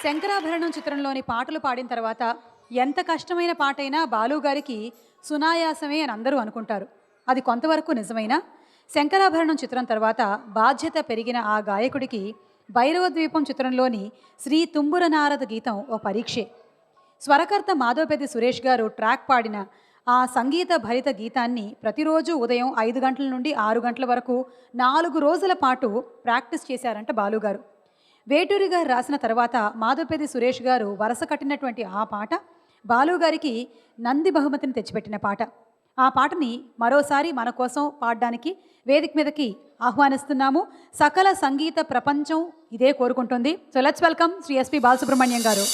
శంకరాభరణం చిత్రంలోని పాటలు పాడిన తర్వాత ఎంత కష్టమైన పాటైనా బాలుగారికి సునాయాసమే అని అందరూ అనుకుంటారు. అది కొంతవరకు నిజమైనా శంకరాభరణం చిత్రం తర్వాత బాధ్యత పెరిగిన ఆ గాయకుడికి భైరవద్వీపం చిత్రంలోని శ్రీ తుంబుర నారద గీతం ఓ పరీక్షే. స్వరకర్త మాధవపెద్ది సురేష్ గారు ట్రాక్ పాడిన ఆ సంగీత భరిత గీతాన్ని ప్రతిరోజు ఉదయం 5 గంటల నుండి 6 గంటల వరకు 4 రోజుల పాటు ప్రాక్టీస్ చేశారంట బాలుగారు. వేటూరి గారు రాసిన తర్వాత మాధవపెద్ది సురేష్ గారు వరస కట్టినటువంటి ఆ పాట బాలుగారికి నంది బహుమతిని తెచ్చిపెట్టిన పాట. ఆ పాటని మరోసారి మన కోసం పాడడానికి వేదిక మీదకి ఆహ్వానిస్తున్నాము. సకల సంగీత ప్రపంచం ఇదే కోరుకుంటుంది. So let's welcome Shri SP Balasubrahmanyam garu.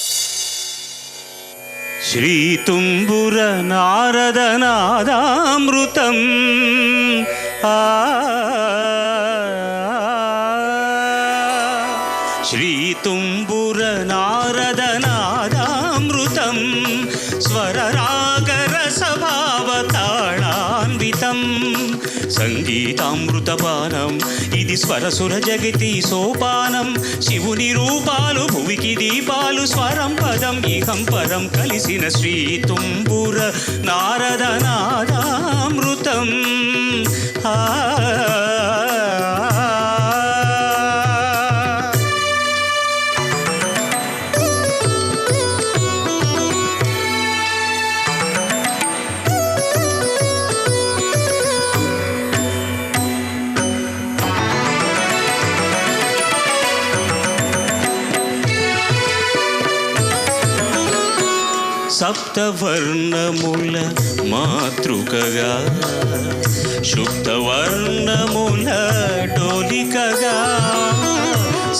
Shri Tumbura Narada నాదామృతం Shri Tumbura Narada నాదామృతం స్వరరాగరసభావతాళాన్వితం సంగీతామృతపానం ఇది స్వరసుర జగతి సోపానం. శివుని రూపాలు భువికి దీపాలు స్వరం పదం ఇహం పరం కలిసిన శ్రీ తుంబుర నారద నాదామృతం. సప్తవర్ణముల మాతృకగా శుద్ధవర్ణముల డోలికగా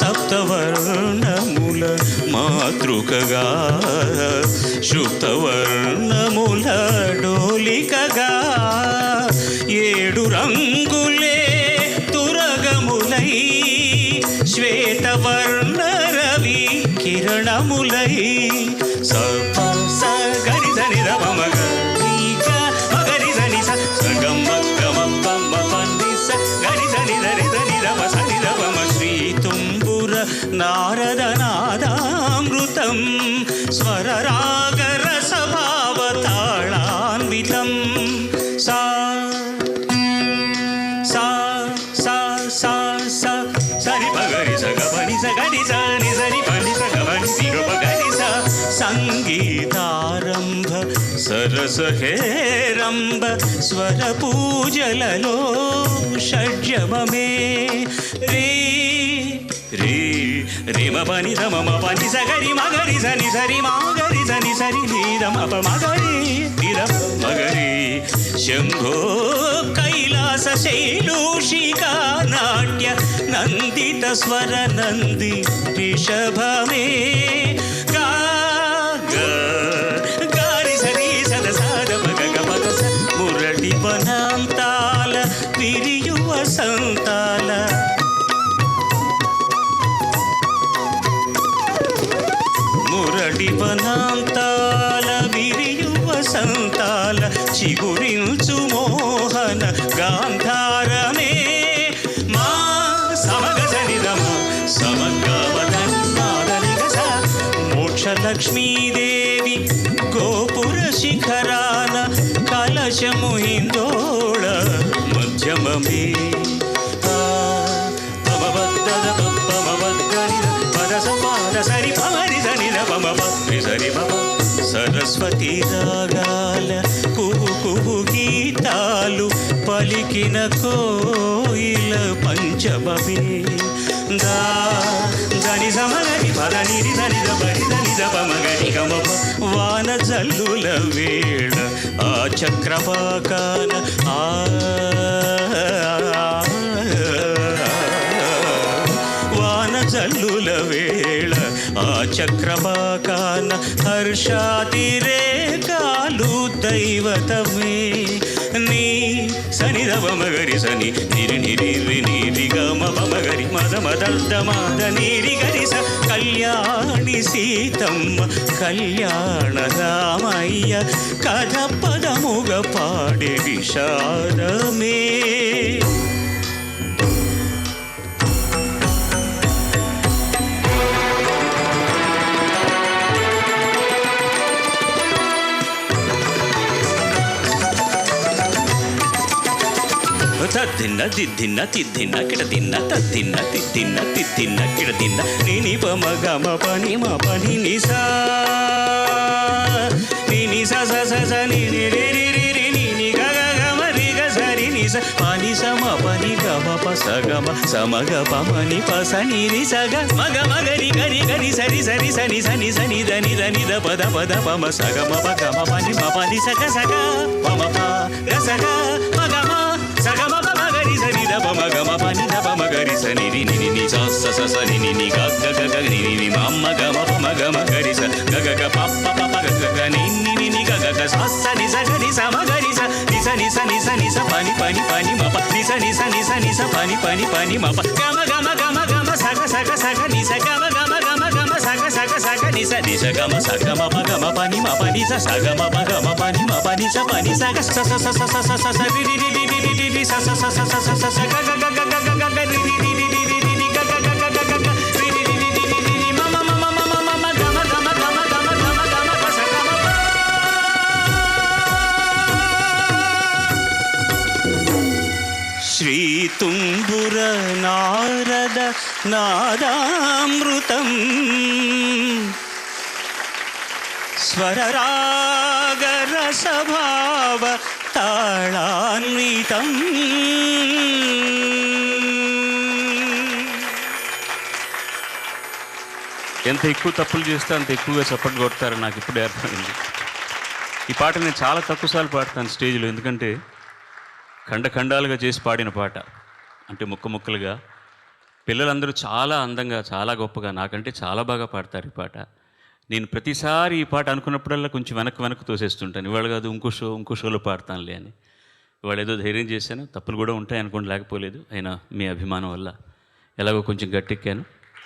సప్తవర్ణముల మాతృకగా శుద్ధవర్ణముల డోలికగా 7 రంగులే తురగములై శ్వేతవర్ణ రవి కిరణములై నారద నాదామృతం స్వరరాగరసభావతాళాన్వితం. సా సా సా సా సా సరి పగరి సగపని సగడి సని సరి పని సగపని సిగపగడి సా సంగీతారంభ సరసహేరంభ స్వర పూజలలో షడ్జమమే రే రే రేమ పని రమ పని సగరి మగరి సని సరి మాగరి సని సరి నీరమ మగరి నిరమ మగరి శంభో కైలాస శైలూషికా నాట్య నందిత స్వర నంది రిషభమే గా గారి సరి సద సాద మగ పద మురళి వనాంతాల విరియువ సంతాల వనాంతాల విరియువ సంతాల చిగురించు మోహన గాంధారమే మా సమగజనిదమ సమగవదన్నాదనిగస మోక్షలక్ష్మీదేవి గోపుర శిఖరాన కలశము హిందోళ మధ్యమమే సరి పమరి సని సరి సరస్వతి రాగాల కుహు కుహు గీతాలు పలికిన కోయిల పంచమమే దా దని సమగరి పదని దని దరి దని దమగరి గమ వాన జల్లుల వేళ ఆ చక్రపాకాన జల్లుల వేళ ఆ చక్రపాకాన హర్షాతిరేకాలు దైవతమే నీ సని దమగరి సని నిరి నిరి నిరి గమ పమగరి మద మద మద నిరి గరి స కళ్యాణి సీతమ్మ కళ్యాణ రామయ్య కథ పదముగ పాడే విషాదమే. తద్దిన్న తిద్దిన్న తిద్దిన్న కిడదిన్న తద్దిన్న తిద్దిన్న తిద్దిన్న కిడదిన్న నీ పమ గమ పని మా పని నిసా నీ స స స స ని రి రి రి రి రి ని ని గ గ గ మ రి గ స రి ని స పని స మ పని గ మ ప స గ మ స మ గ ప మ ని ప స ని రి స గ మ గ మ గ రి గ రి గ రి స రి స రి స ని స ని స ని ద ని ద ని ద ప ద ప ద ప మ స గ మ ప గ మ ప ని మ ప ని స గ ప మ ప గ స గ మ గ మ స గ మ ప మ గ రి స ని ద ప మ గ మ ప ని ద ప మ గ రి స ని రి ని ని ని స స స స ని ని ని గ గ గ గ ని ని ని మ మ గ మ ప మ గ మ గ రి స గ గ గ ప ప ప ప గ గ గ ని ని ని ని గ గ గ స స ని స గ ని స మ గ రి స ని స ని స ని స ని స ప ని ప ని ప ని మ ప ని స ని స ని స ని స ప ని ప ని ప ని మ ప గ మ గ మ గ మ గ మ స గ స గ స గ ని స గ మ గ మ గ మ గ మ స గ స గ స గ ని స గ మ స గ మ ప గ మ ప ని మ ప ని స స గ మ ప గ మ ప ని మ ప ని స ప ని స గ స స స స స స స రి రి రి రి రి రి రి స స స స స స స స గ గ గ గ గ గ గ రి రి రి రి రి రి రి గ గ గ గ గ గ గ రి రి రి రి రి రి రి మ మ మ మ మ మ మ గ మ గ మ గ మ గ మ గ మ గ మ ప స గ మ ప శ్రీ తుంబుర నారద నాదామృతం స్వరరాగరసభావ తాళాన్వితం ఎంత ఎక్కువ తప్పులు చేస్తే అంత ఎక్కువగా చప్పట్లు కొడతారని నాకు ఇప్పుడే అర్థమైంది. ఈ పాట నేను చాలా తక్కువసార్లు పాడతాను స్టేజ్లో, ఎందుకంటే ఖండాలుగా చేసి పాడిన పాట, అంటే ముక్కలుగా. పిల్లలందరూ చాలా అందంగా, చాలా గొప్పగా, నాకంటే చాలా బాగా పాడతారు ఈ పాట. నేను ప్రతిసారి ఈ పాట అనుకున్నప్పుడల్లా కొంచెం వెనక్కి తోసేస్తుంటాను. ఇవాళ కాదు ఇంకో షోలో పాడతానులే అని. ఇవాళ ఏదో ధైర్యం చేశాను. తప్పులు కూడా ఉంటాయి అనుకోండి, లేకపోలేదు. అయినా మీ అభిమానం వల్ల ఎలాగో కొంచెం గట్టెక్కాను.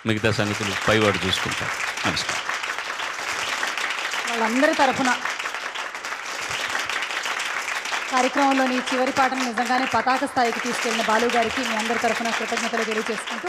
మిగతా సంగతులు పైవాడు చూసుకుంటాను. నమస్కారం. వాళ్ళందరి తరఫున కార్యక్రమంలోని చివరి పాటను నిజంగానే పతాక స్థాయికి తీసుకెళ్లిన బాలు గారికి మీ అందరి తరఫున కృతజ్ఞతలు తెలియజేసుకుంటూ